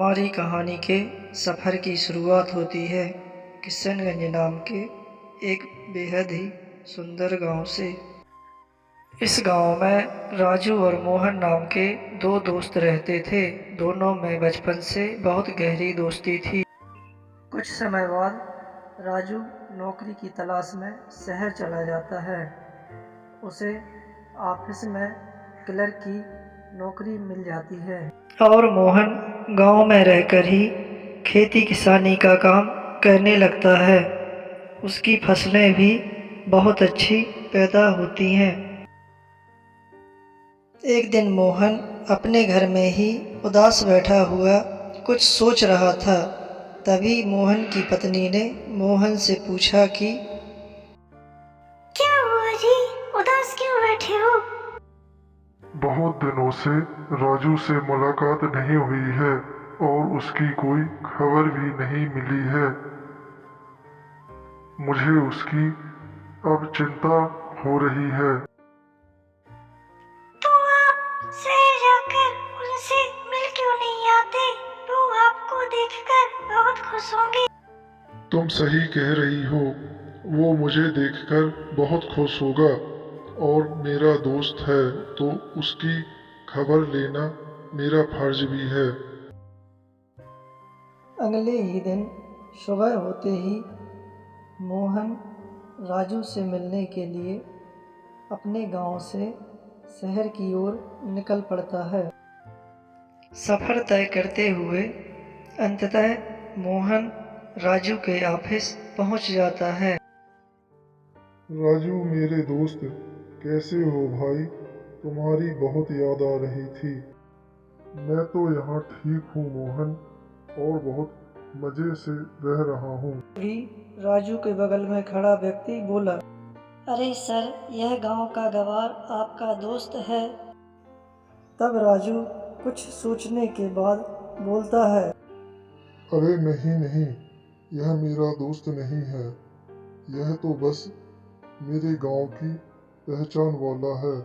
हमारी कहानी के सफ़र की शुरुआत होती है किशनगंज नाम के एक बेहद ही सुंदर गांव से। इस गांव में राजू और मोहन नाम के दो दोस्त रहते थे। दोनों में बचपन से बहुत गहरी दोस्ती थी। कुछ समय बाद राजू नौकरी की तलाश में शहर चला जाता है। उसे ऑफिस में क्लर्क की नौकरी मिल जाती है और मोहन गांव में रहकर ही खेती किसानी का काम करने लगता है। उसकी फसलें भी बहुत अच्छी पैदा होती हैं। एक दिन मोहन अपने घर में ही उदास बैठा हुआ कुछ सोच रहा था। तभी मोहन की पत्नी ने मोहन से पूछा कि क्या हुआ जी, उदास क्यों बैठे हो? बहुत दिनों से राजू से मुलाकात नहीं हुई है और उसकी कोई खबर भी नहीं मिली है। मुझे उसकी अब चिंता हो रही है। तो आप शहर जाकर उनसे मिल क्यों नहीं आते? वो आपको देखकर बहुत खुश होंगे। तुम सही कह रही हो, वो मुझे देखकर बहुत खुश होगा और मेरा दोस्त है तो उसकी खबर लेना मेरा फर्ज भी है। अगले ही दिन सुबह होते ही मोहन राजू से मिलने के लिए अपने गांव से शहर की ओर निकल पड़ता है। सफ़र तय करते हुए अंततः मोहन राजू के ऑफिस पहुंच जाता है। राजू मेरे दोस्त, कैसे हो भाई? तुम्हारी बहुत याद आ रही थी। मैं तो यहाँ ठीक हूँ मोहन, और बहुत मज़े से रह रहा हूँ। भी राजू के बगल में खड़ा व्यक्ति बोला, अरे सर, यह गांव का गवार आपका दोस्त है। तब राजू कुछ सोचने के बाद बोलता है, अरे नहीं नहीं, यह मेरा दोस्त नहीं है। यह तो बस मेरे गांव की पहचान वाला है।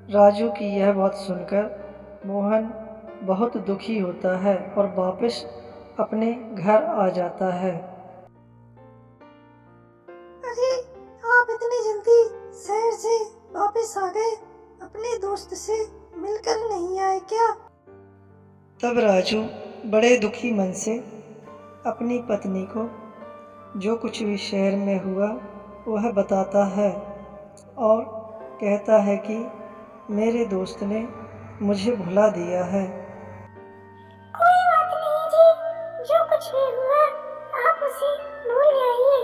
राजू की यह बात सुनकर मोहन बहुत दुखी होता है और वापस अपने घर आ जाता है। अरे, आप इतनी जल्दी शहर से वापस आ गए? अपने दोस्त से मिलकर नहीं आए क्या? तब राजू बड़े दुखी मन से अपनी पत्नी को जो कुछ भी शहर में हुआ वह बताता है और कहता है कि मेरे दोस्त ने मुझे भुला दिया है। कोई बात नहीं जी, जो कुछ भी हुआ आप उसे भूल जाइए।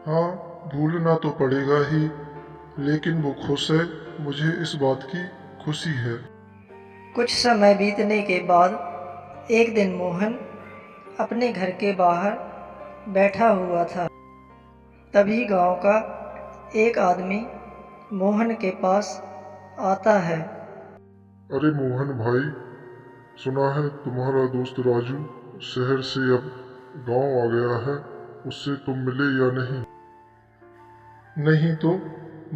हाँ, भूलना तो पड़ेगा ही, लेकिन वो खुश है, मुझे इस बात की खुशी है। कुछ समय बीतने के बाद एक दिन मोहन अपने घर के बाहर बैठा हुआ था। तभी गांव का एक आदमी मोहन के पास आता है। अरे मोहन भाई, सुना है तुम्हारा दोस्त राजू शहर से अब गांव आ गया है। उससे तुम मिले या नहीं? नहीं तो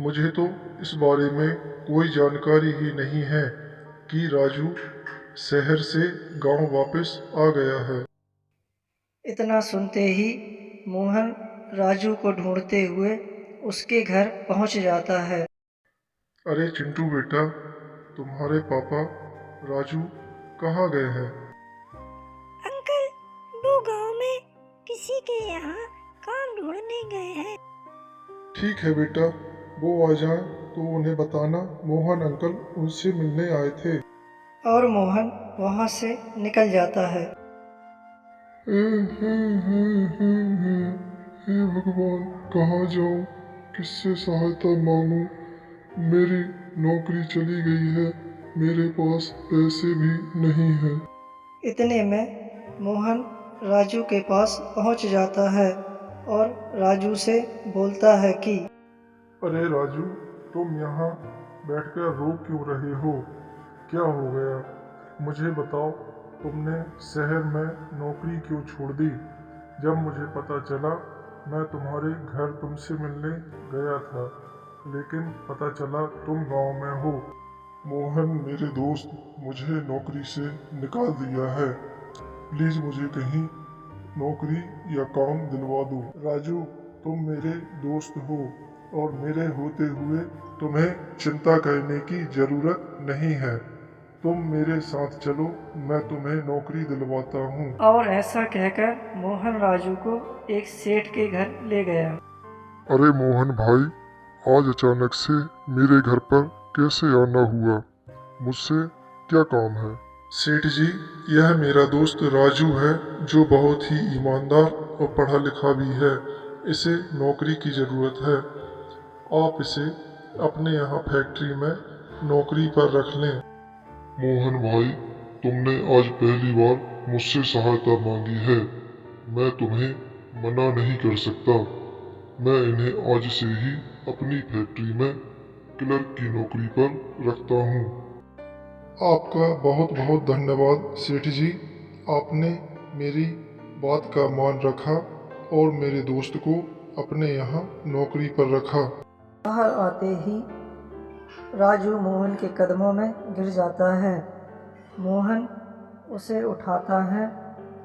मुझे तो इस बारे में कोई जानकारी ही नहीं है कि राजू शहर से गांव वापस आ गया है। इतना सुनते ही मोहन राजू को ढूंढते हुए उसके घर पहुंच जाता है। अरे चिंटू बेटा, तुम्हारे पापा राजू कहाँ गए हैं? अंकल, वो गांव में किसी के यहाँ काम ढूंढने गए हैं। ठीक है बेटा, वो आ जाएं तो उन्हें बताना मोहन अंकल उनसे मिलने आए थे। और मोहन वहां से निकल जाता है। हे भगवान, कहाँ जाऊँ, किससे सहायता मांगूं? मेरी नौकरी चली गई है, मेरे पास पैसे भी नहीं हैं। इतने में मोहन राजू के पास पहुंच जाता है और राजू से बोलता है कि अरे राजू, तुम यहाँ बैठकर रो क्यों रहे हो? क्या हो गया? मुझे बताओ, तुमने शहर में नौकरी क्यों छोड़ दी? जब मुझे पता चला, मैं तुम्हारे घर तुमसे मिलने गया था, लेकिन पता चला तुम गांव में हो। मोहन मेरे दोस्त मुझे नौकरी से निकाल दिया है। प्लीज मुझे कहीं नौकरी या काम दिलवा दो। राजू, तुम मेरे दोस्त हो और मेरे होते हुए तुम्हें चिंता करने की जरूरत नहीं है। तुम मेरे साथ चलो, मैं तुम्हें नौकरी दिलवाता हूँ। और ऐसा कहकर मोहन राजू को एक सेठ के घर ले गया। अरे मोहन भाई, आज अचानक से मेरे घर पर कैसे आना हुआ? मुझसे क्या काम है? सेठ जी, यह मेरा दोस्त राजू है जो बहुत ही ईमानदार और पढ़ा लिखा भी है। इसे नौकरी की ज़रूरत है। आप इसे अपने यहाँ फैक्ट्री में नौकरी पर रख लें। मोहन भाई, तुमने आज पहली बार मुझसे सहायता मांगी है। मैं तुम्हें मना नहीं कर सकता। मैं इन्हें आज से ही अपनी फैक्ट्री में क्लर्क की नौकरी पर रखता हूँ। आपका बहुत बहुत धन्यवाद सेठ जी। आपने मेरी बात का मान रखा और मेरे दोस्त को अपने यहाँ नौकरी पर रखा। बाहर आते ही राजू मोहन के कदमों में गिर जाता है। मोहन उसे उठाता है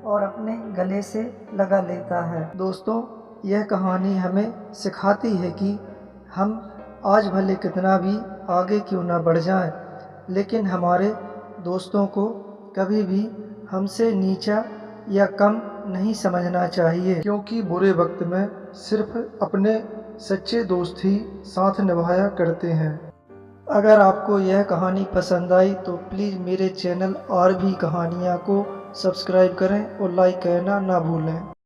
और अपने गले से लगा लेता है। दोस्तों, यह कहानी हमें सिखाती है कि हम आज भले कितना भी आगे क्यों ना बढ़ जाएं, लेकिन हमारे दोस्तों को कभी भी हमसे नीचा या कम नहीं समझना चाहिए, क्योंकि बुरे वक्त में सिर्फ अपने सच्चे दोस्त ही साथ निभाया करते हैं। अगर आपको यह कहानी पसंद आई तो प्लीज़ मेरे चैनल और भी कहानियाँ को सब्सक्राइब करें और लाइक करना ना भूलें।